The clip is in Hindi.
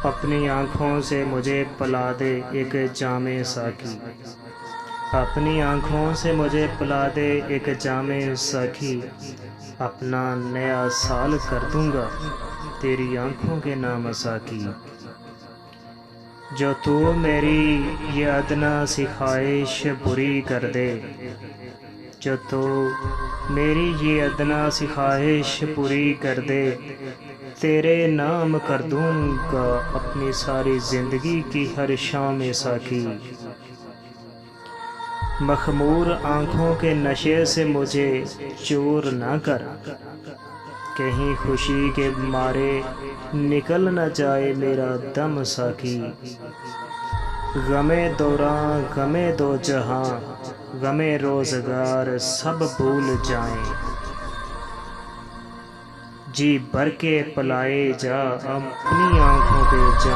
अपनी आँखों से मुझे पिला दे एक जामे साकी। अपनी आँखों से मुझे पिला दे एक जामे साकी। अपना नया साल कर दूंगा तेरी आँखों के नाम साकी। जो तू मेरी ये अदना सी ख्वाहिश बुरी कर दे, जो तू मेरी ये अदना सी ख्वाहिश पूरी कर दे, तेरे नाम कर दूंगा अपनी सारी ज़िंदगी की हर शाम साकी। मखमूर आँखों के नशे से मुझे चूर ना कर, कहीं खुशी के मारे निकल न जाए मेरा दम साकी। गमे दौरां गमे दो जहां गमे रोज़गार सब भूल जाएं। जी भर के पिलाए जा अपनी आँखों पे जा।